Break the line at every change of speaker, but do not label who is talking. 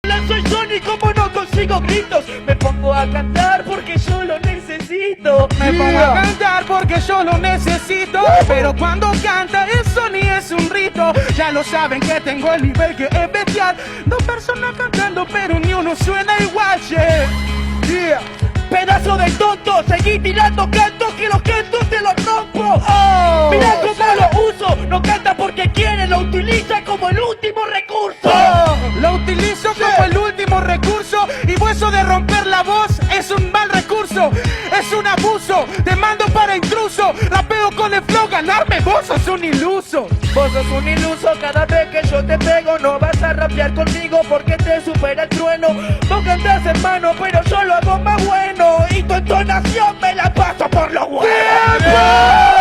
plan soy Sony, como no consigo gritos. Me pongo a cantar porque yo lo necesito.
Me pongo a cantar porque yo lo necesito. Pero cuando canta el Sony es un rito. Ya lo saben que tengo el nivel que es bestial. Dos personas cantando pero ni uno suena igual, yeah.
Pedazo de tonto, seguí tirando cantos que los cantos te los rompo. Mirá cómo lo uso, no canta porque quiere, lo utiliza como el último recurso.
Lo utilizo como el último recurso. Y eso de romper la voz es un mal recurso. Es un abuso, te mando para intruso. Rapeo con el flow, ganarme, vos sos un iluso.
Vos sos un iluso, cada vez que yo te pego no vas a rapear conmigo porque te supera el trueno. Vos cantás hermano, pero yo lo hago más bueno y tu entonación me la paso por lo bueno.